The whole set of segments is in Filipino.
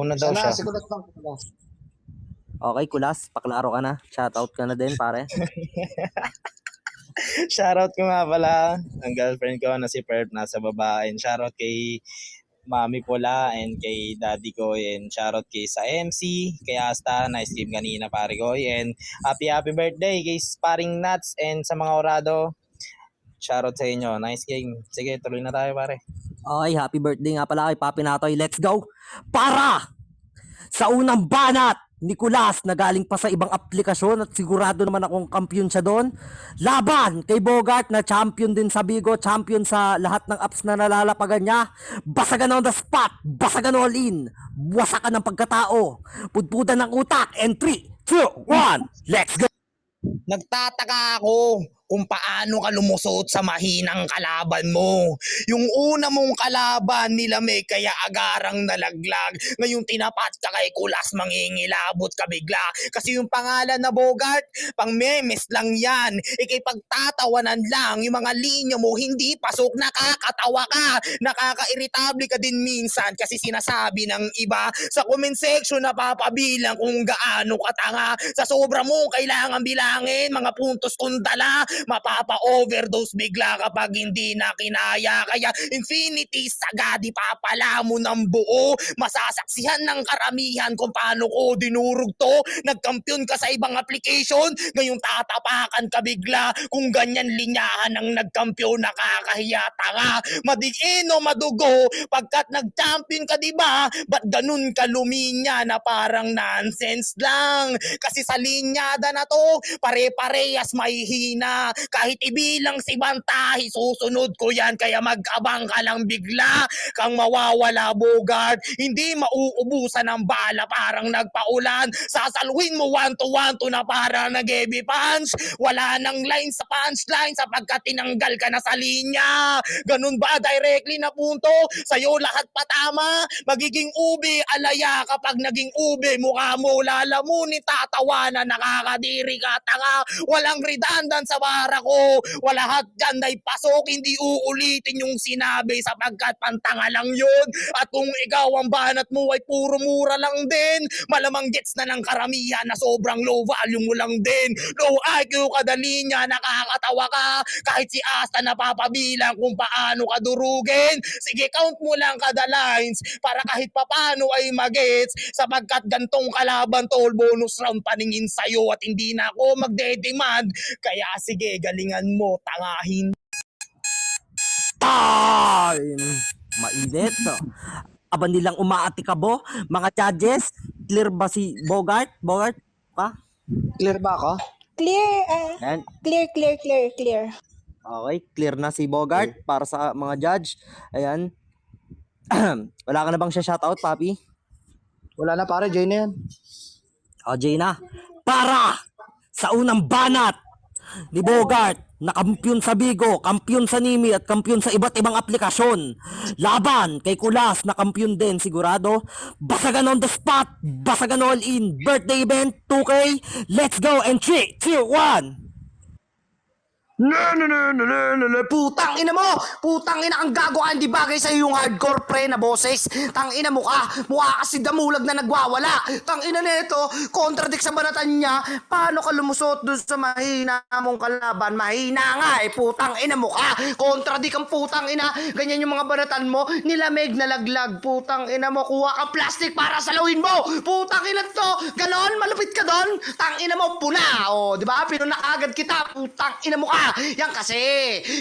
Una daw siya. Si Kulas lang, Kulas. Okay, Kulas, paklaro ka na. Shoutout ka na din, pare. Shoutout ko nga pala ang girlfriend ko na si Perp, nasa baba. And shoutout kay Mami Pula and kay Daddy ko. And shoutout kay sa MC, kay Asta, nice team kanina pare ko. And happy birthday kay Sparring Nuts and sa mga orado. Shoutout sa inyo. Nice game. Sige, tuloy na tayo pare. Okay, happy birthday nga pala kay Papi Natoy. Let's go! Para sa unang banat ni Kulas na galing pa sa ibang aplikasyon at sigurado naman akong kampiyon siya doon. Laban kay Bogart na champion din sa Bigo, champion sa lahat ng apps na nalalapagan niya. Basagan on the spot, basagan all in, wasakan ng pagkatao, pudpudan ng utak, and 3, 2, 1, let's go! Nagtataka ako kung paano ka lumusot sa mahinang kalaban mo. Yung una mong kalaban nila may kaya agarang nalaglag. Ngayon tinapat ka kay Kulas, mangingilabot ka bigla. Kasi yung pangalan na Bogart, pang memes lang yan. Ikay pagtatawanan lang, yung mga linya mo hindi pasok, nakakatawa ka. Nakaka-irritable ka din minsan kasi sinasabi ng iba. Sa comment section napapabilang kung gaano katanga. Sa sobra mo kailangan bilangin, mga puntos kung dala. Mapapa-overdose bigla kapag hindi na kinaya. Kaya infinity sagad ipapala mo ng buo. Masasaksihan ng karamihan kung paano ko dinurog to. Nagkampiyon ka sa ibang application, ngayon tatapakan ka bigla. Kung ganyan linyahan ang nagkampiyon, nakakahiya tanga. Madigin o madugo pagkat nag-champion ka, diba? Ba't ganun ka luminya na parang nonsense lang? Kasi sa linyada na to, pare-parehas may hina. Kahit ibilang si Bantahi, susunod ko yan. Kaya mag-abang ka lang bigla. Kang mawawala, Bogart. Hindi mauubusan ng bala parang nagpaulan. Sasaluhin mo 1-to-1 na para nag-heavy punch. Wala nang line sa punchline sapagkat tinanggal ka na sa linya. Ganun ba directly na punto? Sa'yo lahat patama. Magiging ube, alaya kapag naging ube. Mukha mo lalamunin, tatawanan, nakakadiri ka, tanga. Walang redundant sa bara ko. Wala lahat dyan ay pasok. Hindi uulitin yung sinabi sapagkat pantanga lang yun. At kung ikaw ang banat mo ay puro mura lang din, malamang gets na ng karamihan na sobrang low value mo lang din. Low IQ kadali niya, nakakatawa ka. Kahit si Asta napapabilang kung paano ka durugin. Sige, count mo lang kada lines para kahit papano ay magets. Sapagkat gantong kalaban tol, bonus round paningin sa'yo at hindi na ako magde-demand. Kaya sige, galingan mo, tangahin. Time! Mainit. Aban nilang umaatikabo, mga judges, clear ba si Bogart? Bogart, pa? Clear ba ako? Ayan. Clear. Okay, clear na si Bogart para sa mga judge. Ayan. Wala ka na bang shoutout, Papi? Wala na pare, Jay na yan. O, Jay na. Para sa unang banat ni Bogart na kampiyon sa Bigo, kampiyon sa Nimi at kampiyon sa iba't ibang aplikasyon. Laban kay Kulas na kampiyon din sigurado. Basagan on the spot, basagan all in. Birthday event 2K. Let's go and 3, 2, 1. Putang ina mo! Putang ina kang gago ka, hindi bagay sa yung hardcore pre na boses. Tang ina mo ka, mukha kasi damulag na nagwawala. Tang ina nito, contradict sa banatan niya. Paano ka lumusot dun sa mahina mong kalaban? Mahina nga eh, putang ina mo ka. Contradict ang putang ina. Ganyan yung mga banatan mo, nilamig na laglag. Putang ina mo, kuha ka plastic para salawin mo. Putang ina to, ganon, malupit ka doon. Tang ina mo, pula. O, di ba? Pinunak agad kita, putang ina mo ka. Yan kasi,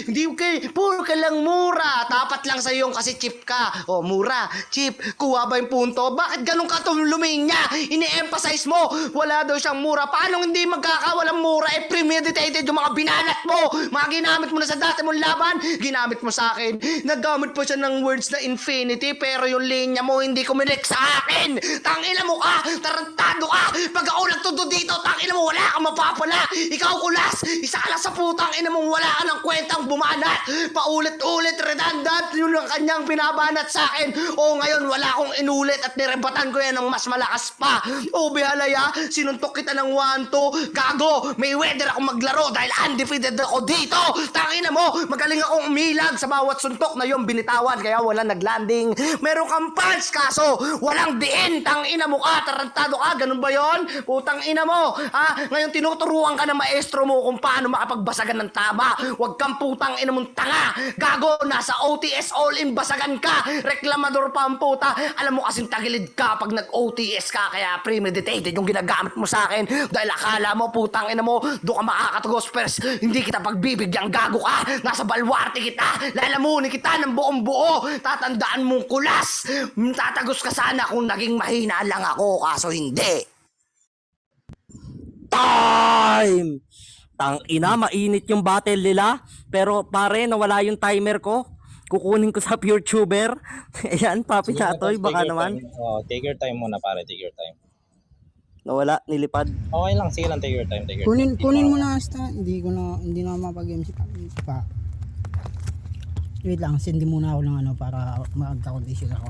hindi okay, puro ka lang mura. Tapat lang sa yung kasi cheap ka. O, mura, cheap, kuha ba yung punto? Bakit ganun ka luminya? Ini-emphasize mo, wala daw siyang mura. Paano hindi magkakawalang mura? Eh, premeditated yung mga binanat mo. Mga ginamit mo na sa dati mong laban, ginamit mo sa akin. Nagamit po siya ng words na infinity, pero yung linya mo hindi kumilik sa akin. Tangina mo ka, tarantado ka. Pag ako nagtudo dito, tangina mo, wala kang mapapala. Ikaw Kulas, isa ka lang sa putang Tangina mong wala ka ng kwentang bumanat. Paulit-ulit, redundant, yun ang kanyang binabanat sa akin. O ngayon, wala akong inulit at nirebatan ko yan ng mas malakas pa. O bihalaya, sinuntok kita ng 1-2. Gago, may weather ako maglaro dahil undefeated ako dito. Tangina mo, magaling akong umilag sa bawat suntok na yung binitawan kaya wala naglanding. Meron kang punch kaso walang diin. Tangina mo ka, tarantado ka, ganun ba yon? Putang ina mo. Ngayon tinuturuan ka ng maestro mo kung paano makapagbasagan ng tama. Huwag kang putang ina mong tanga. Gago, nasa OTS all-in basagan ka. Reklamador pa ang puta. Alam mo kasing tagilid ka pag nag-OTS ka kaya premeditated yung ginagamit mo sa akin dahil akala mo putang ina mo doon ka makakatagos pers. Hindi kita pagbibigyan, gago ka. Nasa balwarte kita. Lalamunin kita ng buong buo. Tatandaan mong kulas. Tatagos ka sana kung naging mahina lang ako kaso hindi. Time! Tang ina, mainit yung battle nila. Pero pare, nawala yung timer ko. Kukunin ko sa PureTuber. Ayan, Papi Chatoy, baka naman. Oh, take your time muna pare, take your time. Nawala, nilipad. Okay lang, sige lang, take your time, take your time. Kunin mo na hasta. Hindi na mapag-MC pa. Wait lang, sindi muna ako ng ano para magka-condition ako.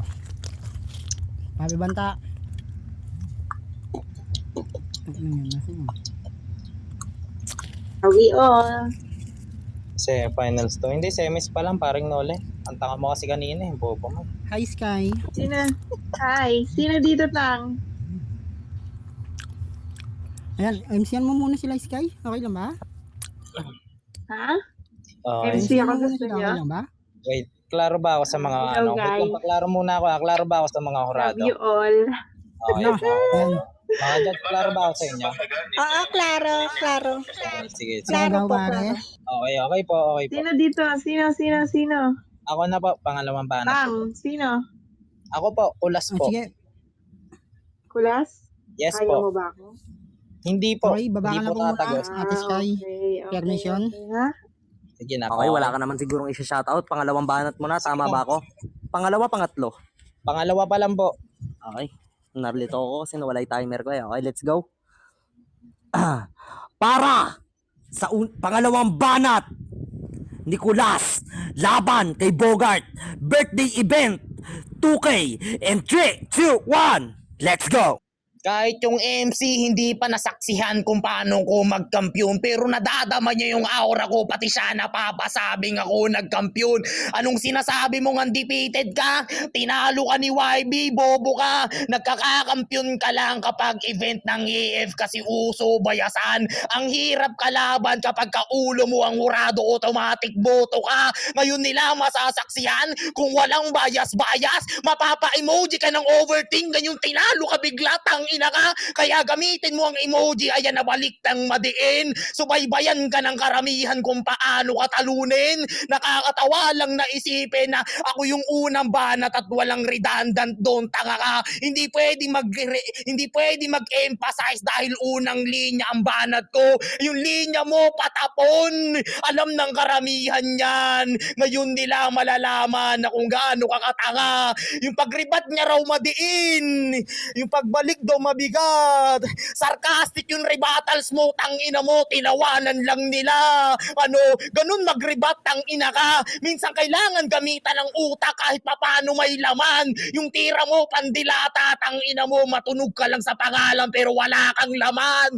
Papi Banta. Ano yun? Nasa yun? We all. Finals to. Hindi, semis pa lang, paring Nole. Ang tanga mo kasi kanina, bobo mo. Hi Sky. Sino? Hi. Sino dito tang? Ayan, MC-an mo muna sila Sky. Okay lang ba? Ha? Okay. MC ako mo muna gusto sila. niya. Okay lang ba? Wait, klaro ba ako sa mga Hello, Wait guys. lang, paklaro muna ako. Klaro ba ako sa mga Love horado? you all. Okay. No. Ayan. Mga judge, klaro ba ako sa inyo? Oo, klaro. Okay, sige, sige. Klaro pare. Okay, okay po, okay po. Sino dito? Sino? Ako na po, pangalawang banat. Tang. Sino? Ako po, kulas Oh, po. sige. Kulas? Yes Ayaw po. mo ba ako? Hindi po. Okay, baba Hindi ka na po po muna. tatagos. Ate Sky. Permission? Okay, ha? Sige na Okay, po. wala ka naman sigurong isa-shoutout. Pangalawang banat mo na, tama ba ako? Pangalawa, pangatlo. Pangalawa pa lang po. Okay. Narlito ako kasi nawala yung timer ko. Okay, let's go. Para sa pangalawang banat, Nicolas, laban kay Bogart, birthday event, 2K, and 3, 2, 1, let's go! Kahit yung MC hindi pa nasaksihan kung paano ko magkampiyon pero nadadama niya yung aura ko pati siya napapasabing ako nagkampiyon. Anong sinasabi mong undefeated ka? Tinalo ka ni YB, bobo ka. Nagkakakampiyon ka lang kapag event ng EF kasi uso bayasan. Ang hirap kalaban kapag kaulo mo ang hurado, automatic boto ka. Ngayon nila masasaksihan kung walang bias-bias, mapapa-emoji ka ng overthink ngayong tinalo ka bigla, ina ka, kaya gamitin mo ang emoji, ayan nabaliktang madiin. Subaybayan ka ng karamihan kung paano ka talunin. Nakakatawa lang na isipin na ako yung unang banat at walang redundant doon, tanga ka. Hindi pwede mag-emphasize dahil unang linya ang banat ko. Yung linya mo patapon. Alam ng karamihan yan. Ngayon nila malalaman na kung gaano ka katanga. Yung pagribat niya raw madiin. Yung pagbalik daw mabigat. Sarcastic yung rebuttals mo, tangina mo, tinawanan lang nila. Ganun magrebat, tangina ka. Minsan kailangan gamitan ng utak kahit papano may laman. Yung tira mo, pandilata, tangina mo, matunog ka lang sa pangalan pero wala kang laman.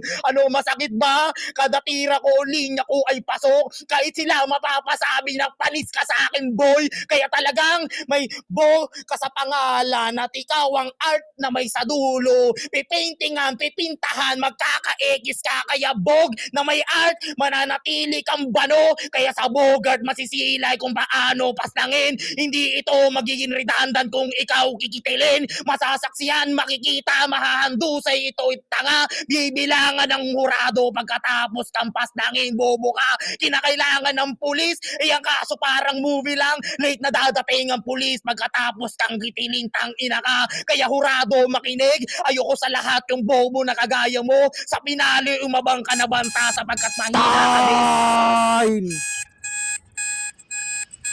Masakit ba? Kada tira ko, linya ko ay pasok. Kahit sila mapapasabi na panis ka sa akin, boy. Kaya talagang may bo ka sa pangalan at ikaw ang art na may sa dulo. Pipaintingan, pipintahan, magkaka-ekis ka. Kaya bog na may art, mananatili kang bano. Kaya sa Bogart masisilay kung paano paslangin. Hindi ito magiging redundant kung ikaw kikitilin. Masasaksihan, makikita, mahahandusay ito tanga. Bibilangan ng hurado pagkatapos kang paslangin, bobo ka. Kinakailangan ng pulis. Iyang kaso parang movie lang. Late na dadating ang pulis pagkatapos kang kitiling, tangina ka. Kaya hurado makinig. Ayoko sa lahat yung bobo na kagaya mo. Sa pinali umabang ka na banta sapagkat mahina ka din.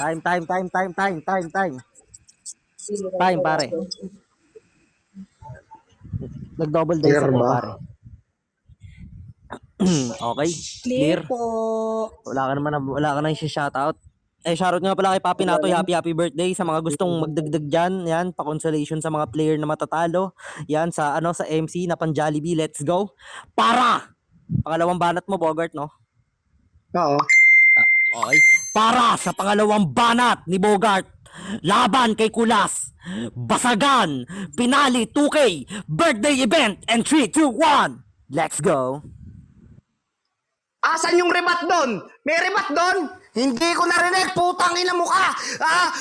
Time. Time, pare. Nag-double dice ako, pare. Okay? Clear? po. Wala ka na i-shoutout. Shoutout nga pala kay Papi Natoy, happy birthday sa mga gustong magdagdag dyan. Yan, pa-consolation sa mga player na matatalo. Yan, sa MC na pang Jollibee, let's go. Para! Pangalawang banat mo, Bogart, no? Oo. Okay. Para sa pangalawang banat ni Bogart, laban kay Kulas, Basagan, Pinali 2K, birthday event, and 3, 2, 1, let's go. Asan yung rebat doon? May rebat doon? Hindi ko narinig, putang ina mo ka.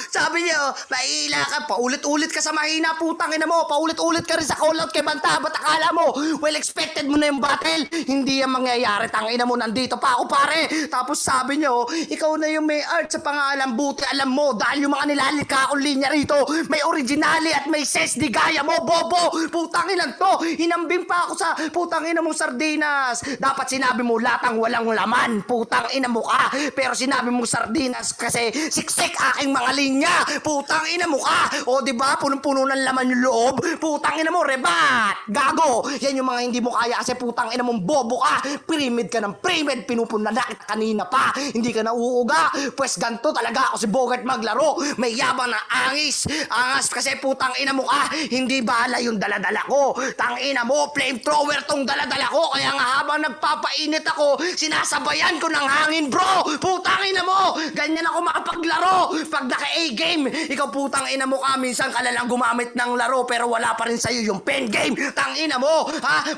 Sabi niya, maila ka, paulit-ulit ka sa mahina, putang ina mo. Paulit-ulit ka rin sa call out kay Banta. Ba't akala mo, well expected mo na yung battle? Hindi yan mangyayari, tang ina mo, nandito pa ako pare. Tapos sabi niyo, ikaw na yung may art sa pangalan, buti alam mo, dahil yung mga nilalika akong linya rito, may originali at may ses di gaya mo, bobo. Putang ina to, hinambing pa ako sa putang ina mong sardinas. Dapat sinabi mo latang walang laman, putang ina mo ka. Pero sinabi mong sardinas kasi siksik aking mga linya. Putang ina mo ka. O diba, punong-puno ng laman yung loob. Putang ina mo, rebat. Gago. Yan yung mga hindi mo kaya kasi putang ina mong bobo ka. Pyramid ka ng pyramid. Pinupuna na kita kanina pa. Hindi ka nauuga. Pues ganto talaga ako si Bogart maglaro. May yabang na angis. Angas kasi putang ina mo ka. Hindi bala yung daladala ko. Tang ina mo, flamethrower tong daladala ko. Kaya nga habang nagpapainit ako, sinasabayan ko ng hangin, bro. Putang ina mo. Ganyan ako makapaglaro. Pag naka-A-game, ikaw putang ina mo ka. Minsan ka lang gumamit ng laro pero wala pa rin sa'yo yung pen game. Tang ina mo.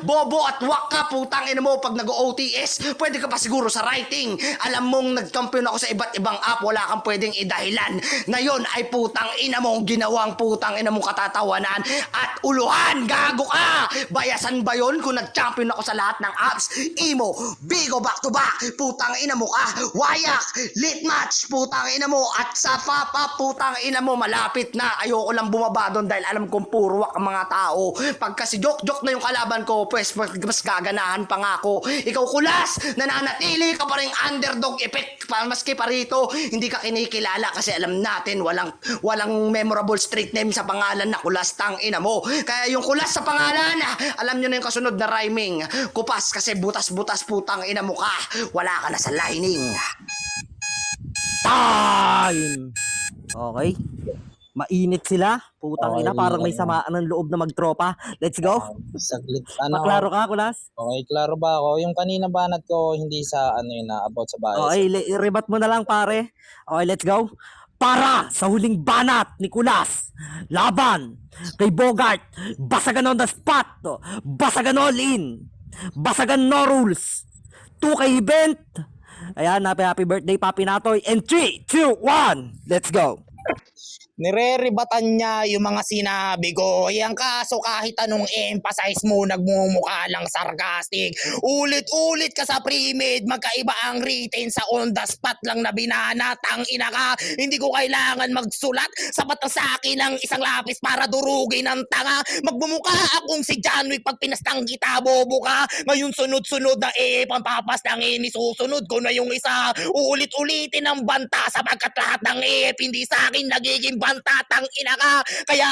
Bobo at wak ka. Putang ina mo. Pag nag-OTS, pwede ka pa siguro sa writing. Alam mong nag-champion ako sa iba't ibang app. Wala kang pwedeng idahilan. Na yun ay putang ina mong ginawang putang ina mong katatawanan at uluhan. Gago ka. Bayasan ba yun kung nag-champion ako sa lahat ng apps? Imo, Bigo back to back. Putang ina mo ka. Wayak, lit match, putang ina mo. At sa papa, putang ina mo, malapit na. Ayoko lang bumaba doon dahil alam kong puro wak ang mga tao. Pag kasi joke-joke na yung kalaban ko, pues mas gaganahan pa nga ako. Ikaw Kulas, nananatili ka pa rin underdog effect. Maski pa rito, hindi ka kinikilala kasi alam natin walang memorable street name sa pangalan na Kulas, tang ina mo. Kaya yung Kulas sa pangalan, alam nyo na yung kasunod na rhyming. Kupas kasi butas-butas putang ina mo ka. Wala ka na sa lining. Time! Okay. Mainit sila. Putang ina, parang may samaan ng loob na magtropa. Let's go. Saglit. Maklaro ka, Kulas? Okay, klaro ba ako? Yung kanina banat ko, hindi sa about sa bahay. Okay, rebat mo na lang, pare. Okay, let's go. Para sa huling banat ni Kulas, laban kay Bogart, basagan on the spot, basagan all in, basagan no rules, 2K event. Ayan, happy birthday, Papi Natoy. And 3, 2, 1, let's go. Nire-rebatan niya yung mga sinabi ko. Yang kaso kahit anong emphasize mo, nagmumukha lang sarcastic. Ulit-ulit ka sa pre-made, magkaiba ang written sa on the spot lang na binana. Tangina ka, hindi ko kailangan magsulat. Sapat na sa akin ng isang lapis para durugin ng tanga. Magbumukha akong si John Wick pag pinastang kita, bobo ka. Ngayon sunod-sunod na pampapastangin, isusunod ko na yung isa. Uulit-ulitin ang banta sapagkat lahat ng hindi sa akin nagiging bantatang ina ka. Kaya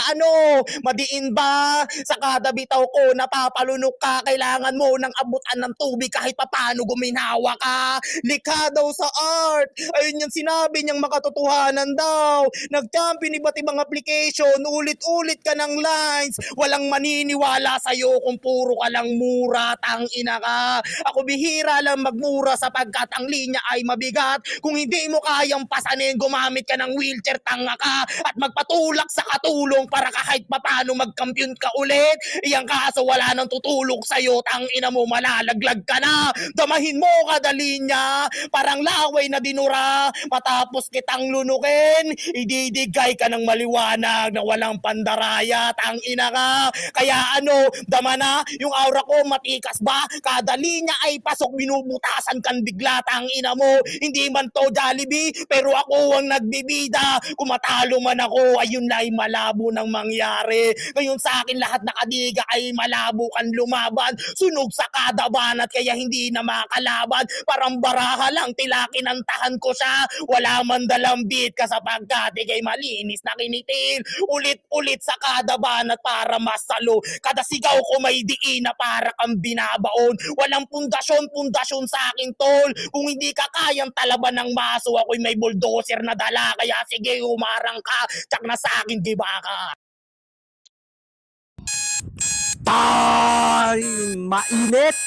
madiin ba? Sa kada bitaw ko, napapalunok ka. Kailangan mo ng abutan ng tubig kahit papano guminawa ka. Likha daw sa art. Ayun yung sinabi niyang makatotohanan daw. Nag-champion iba't ibang application. Ulit-ulit ka ng lines. Walang maniniwala sa'yo kung puro ka lang mura. Tang ina ka. Ako bihira lang magmura sapagkat ang linya ay mabigat. Kung hindi mo kayang pasanin, gumamit ka ng wheelchair, tanga ka, at magpatulak sa katulong para kahit papano magkampiyon ka ulit. Iyang kaso wala nang tutulog sa'yo, tang ina mo, malalaglag ka na. Damahin mo kada linya, parang laway na dinura. Matapos kitang lunukin, ididigay ka ng maliwanag na walang pandaraya, tang ina ka. Kaya dama na yung aura ko, matikas ba? Kada linya ay pasok, binubutasan kan bigla, tang ina mo. Hindi man to Jollibee, pero ako ang nagbibida. Kung matalo man naman ako, ayun na ay malabo nang mangyari. Ngayon sa akin lahat nakadiga ay malabo kan lumaban. Sunog sa kada banat kaya hindi na makalaban. Parang baraha lang tila kinantahan ko siya. Wala man dalambit ka sapagkat ikay malinis na kinitil. Ulit-ulit sa kada banat para masalo. Kada sigaw ko may diin na para kang binabaon. Walang pundasyon sa akin tol. Kung hindi ka kayang talaban ng maso, ako'y may bulldozer na dala. Kaya sige, umarang ka. Tsak na sa akin, giba ka.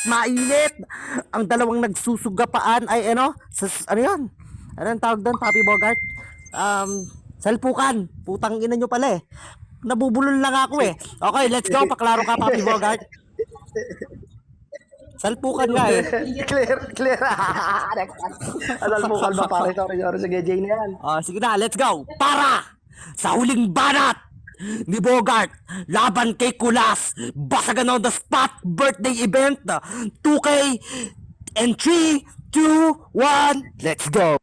Mainit. Ang dalawang nagsusugapaan ay ano? Ano yun? Ano ang tawag doon, Papi Bogart? Salpukan. Putang ina nyo pala eh. Nabubulol lang ako eh. Okay, let's go. Paklaro ka, Papi Bogart. Salpukan nga eh. Clear. Asal mo kalba pare, sorry, sige, Jay na yan. Sige na, let's go. Para sa huling banat ni Bogart laban kay Kulas. Basagan on the spot birthday event 2K and 3, 2, 1, let's go.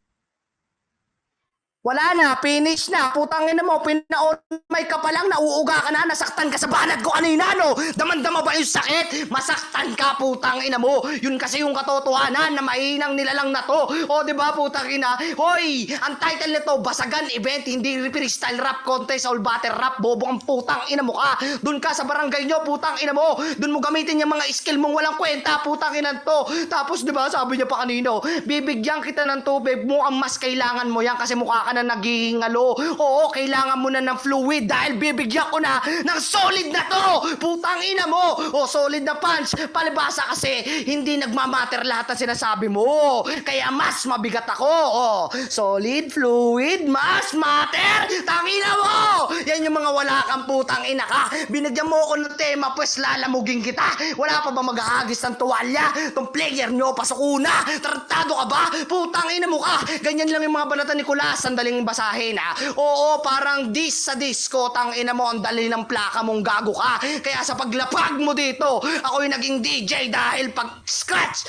Wala na, finish na. Putangin na mo, pinaon-may ka pa lang, nauuga ka na, nasaktan ka sa banat ko kanina, no? Damandama ba yung sakit? Masaktan ka, putangin na mo. Yun kasi yung katotohanan na mainang nilalang na to. O, di ba, putangin na? Hoy, ang title nito, Basagan Event, hindi freestyle rap contest, all battle rap, bobo ang putang ina mo ka. Doon ka sa barangay nyo, putang ina mo. Doon mo gamitin yung mga skill mong walang kwenta, putang ina to. Tapos, di ba, sabi niya pa kanino, bibigyan kita ng tubig mo, ang mas kailangan mo yan kasi mukha ka na naghihingalo. Oo, kailangan mo na ng fluid dahil bibigyan ko na ng solid na to. Putang ina mo. O, solid na punch. Palibasa kasi hindi nagmamatter lahat ng sinasabi mo. Kaya mas mabigat ako. O, solid, fluid, mas matter. Tangina mo. Yan yung mga wala kang putang ina ka. Binigyan mo ako ng tema, pues lalamugin kita. Wala pa ba mag-aagis ng tuwalya? Tong player nyo, pasok una. Tratado ka ba? Putang ina mo ka. Ganyan lang yung mga banatan ni Kulas. Sandaling basahin ha. Oo, parang dis sa disco. Tang ina mo, ang dali ng plaka mong gago ka. Kaya sa paglapag mo dito, ako'y naging DJ dahil pag scratch,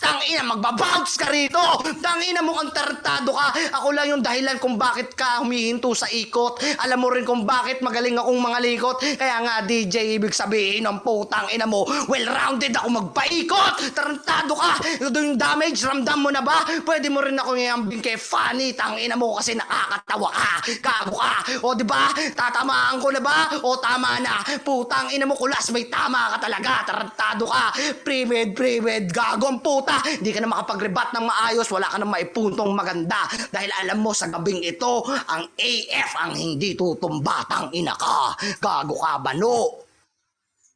tang ina, magbabounce ka rito. Tang ina mo, ang tartado ka. Ako lang yung dahilan kung bakit ka humihinto sa ikot. Alam mo rin kung bakit magaling akong mga likot. Kaya nga DJ, ibig sabihin ng putang ina mo, well-rounded ako magpaikot. Tarantado ka. Yung damage, ramdam mo na ba? Pwede mo rin ako ngayambing kay funny. Tang ina mo kasi nakakatawa ka. Gago ka. O diba? Tatamaan ko na ba? O tama na. Putang ina mo, Kulas, may tama ka talaga. Tarantado ka. Pre-med, gago ang puta. Hindi ka na makapag-rebat ng maayos. Wala ka na maipuntong maganda. Dahil alam mo, sa gabing ito, ang AF ang hindi tutumba. Tang ina ka. Gago ka, bano.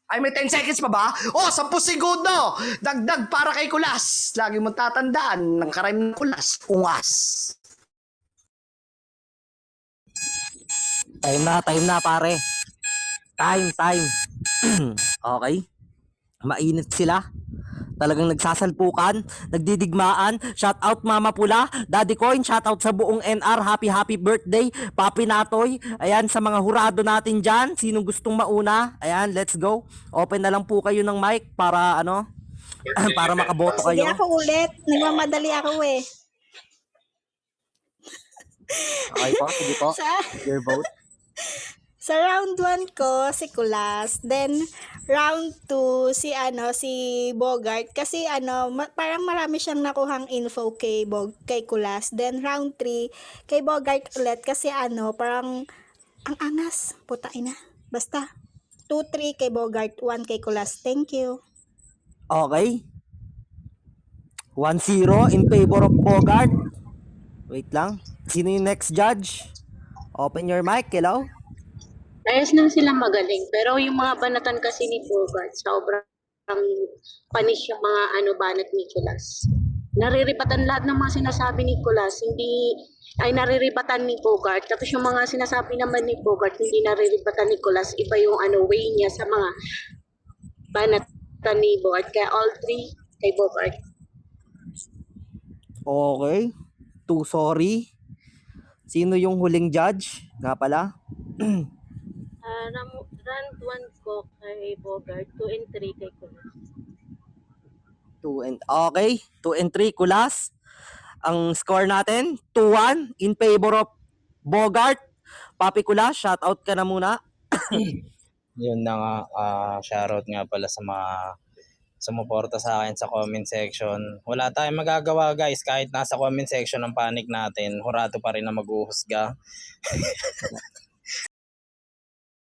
Ay, may 10 seconds pa ba? Oh, 10 segundo! Dagdag para kay Kulas. Lagi mong tatandaan ng karayom ng Kulas. Ungas. Time na pare. Time. Okay. Mainit sila. Talagang nagsasalpukan, nagdidigmaan. Shout out Mama Pula, Daddy Coin, shout out sa buong NR. Happy birthday, Papi Natoy. Ayan, sa mga hurado natin dyan, sinong gustong mauna? Ayan, let's go. Open na lang po kayo ng mic para ano, para makaboto Sige kayo. ako ulit. Nagmamadali ako eh. Okay po, sige po. Your vote. Sa round 1 ko, si Kulas. Then, round 2, si Bogart. Kasi parang marami siyang nakuhang info kay Kulas. Then, round 3, kay Bogart ulit. Kasi parang ang angas. Puta ina. Basta, 2-3 kay Bogart, 1 kay Kulas. Thank you. Okay. 1-0 in favor of Bogart. Wait lang. Sino yung next judge? Open your mic, hello? Ayos lang sila magaling. Pero yung mga banatan kasi ni Bogart, sobrang panis yung mga banat ni Kulas. Nariribatan lahat ng mga sinasabi ni Kulas, nariribatan ni Bogart. Tapos yung mga sinasabi naman ni Bogart, hindi nariribatan ni Kulas. Iba yung way niya sa mga banatan ni Bogart. Kaya all three kay Bogart. Okay. Sorry. Sino yung huling judge? Nga pala. Round 1 ko kay Bogart, 2 and 3 kay Kulas. 2 and 3 Kulas. Ang score natin 2-1 in favor of Bogart. Papi Kulas, shoutout ka na muna. Yun na nga, shoutout nga pala sa mga sumuporta sa akin sa comment section. Wala tayong magagawa guys, kahit nasa comment section ng panic natin, hurado pa rin na maghuhusga.